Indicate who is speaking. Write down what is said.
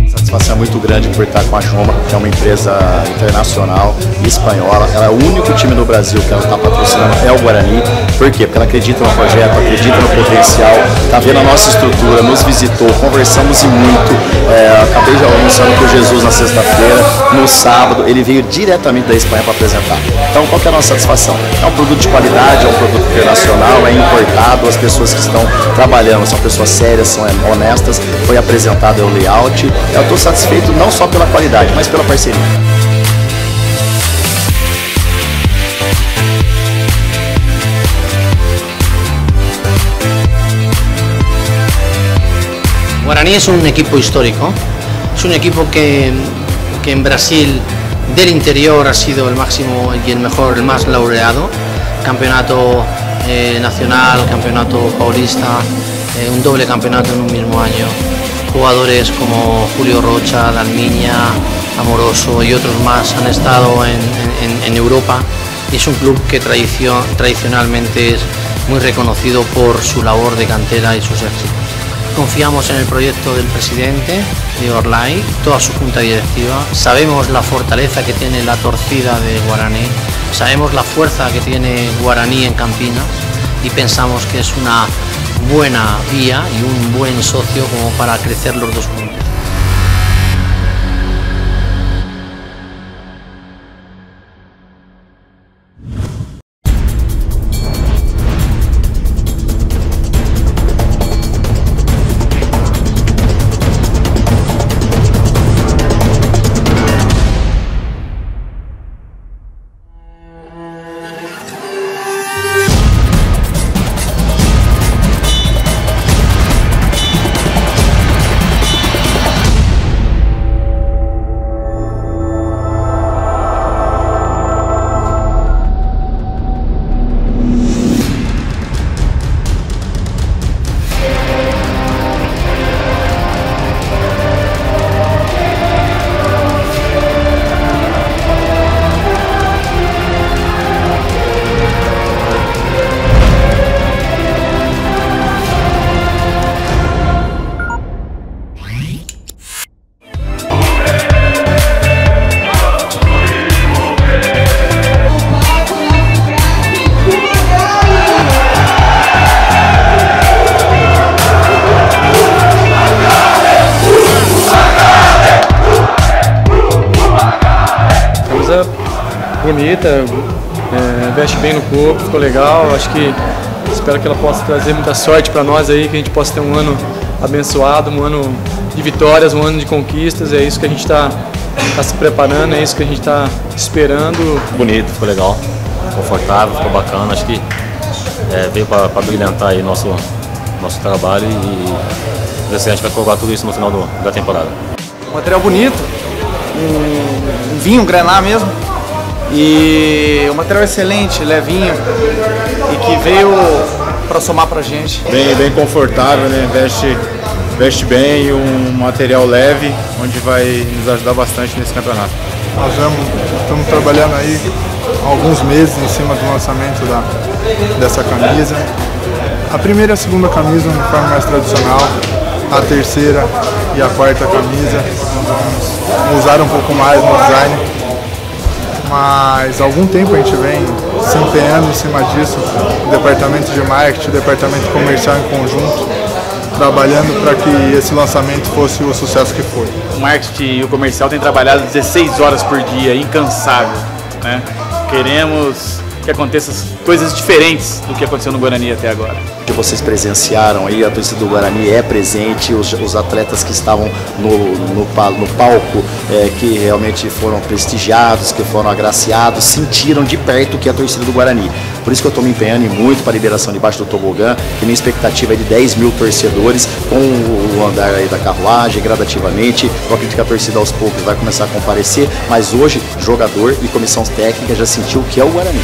Speaker 1: Satisfação muito grande por estar com a Joma, que é uma empresa internacional e espanhola. Ela é o único time no Brasil que ela está patrocinando, é o Guarani. Por quê? Porque ela acredita no projeto, acredita no potencial, está vendo a nossa estrutura, nos visitou, conversamos e muito. Acabei já anunciando com o Jesus na sexta-feira, no sábado, ele veio diretamente da Espanha para apresentar. Então, qual que é a nossa satisfação? É um produto de qualidade, é um produto internacional, é importado, as pessoas que estão trabalhando são pessoas sérias, são honestas, foi apresentado o layout. Eu estou satisfeito não só pela qualidade, mas pela parceria.
Speaker 2: Guaraní es un equipo histórico, es un equipo que en Brasil del interior ha sido el máximo y el mejor, el más laureado, campeonato nacional, campeonato paulista, un doble campeonato en un mismo año, jugadores como Julio Rocha, Dalmiña, Amoroso y otros más han estado en Europa y es un club que tradicionalmente es muy reconocido por su labor de cantera y sus éxitos. Confiamos en el proyecto del presidente de Orlai, toda su junta directiva. Sabemos la fortaleza que tiene la torcida de Guaraní, sabemos la fuerza que tiene Guaraní en Campinas y pensamos que es una buena vía y un buen socio como para crecer los dos juntos.
Speaker 3: Bonita, veste bem no corpo, ficou legal. Acho que espero que ela possa trazer muita sorte para nós aí, que a gente possa ter um ano abençoado, um ano de vitórias, um ano de conquistas. É isso que a gente está se preparando, é isso que a gente está esperando.
Speaker 4: Bonito, ficou legal, confortável, ficou bacana. Acho que veio para brilhantar aí nosso trabalho e a gente vai colocar tudo isso no final da temporada.
Speaker 5: Um material bonito, um vinho, um grená mesmo. E o material excelente, levinho e que veio para somar pra gente.
Speaker 6: Bem confortável, né? Veste bem, um material leve, onde vai nos ajudar bastante nesse campeonato.
Speaker 7: Nós estamos trabalhando aí há alguns meses em cima do lançamento dessa camisa. A primeira e a segunda camisa, uma uniforme mais tradicional. A terceira e a quarta camisa, vamos usar um pouco mais no design. Mas há algum tempo a gente vem se empenhando em cima disso, o departamento de marketing, o departamento comercial em conjunto, trabalhando para que esse lançamento fosse o sucesso que foi.
Speaker 8: O marketing e o comercial têm trabalhado 16 horas por dia, incansável, né? Queremos que aconteçam coisas diferentes do que aconteceu no Guarani até agora.
Speaker 1: Que vocês presenciaram aí, a torcida do Guarani é presente, os atletas que estavam no palco, que realmente foram prestigiados, que foram agraciados, sentiram de perto o que é a torcida do Guarani. Por isso que eu estou me empenhando muito para a liberação debaixo do tobogã, que minha expectativa é de 10 mil torcedores, com o andar aí da carruagem, gradativamente. Eu acredito que a torcida aos poucos vai começar a comparecer, mas hoje, jogador e comissão técnica já sentiu o que é o Guarani.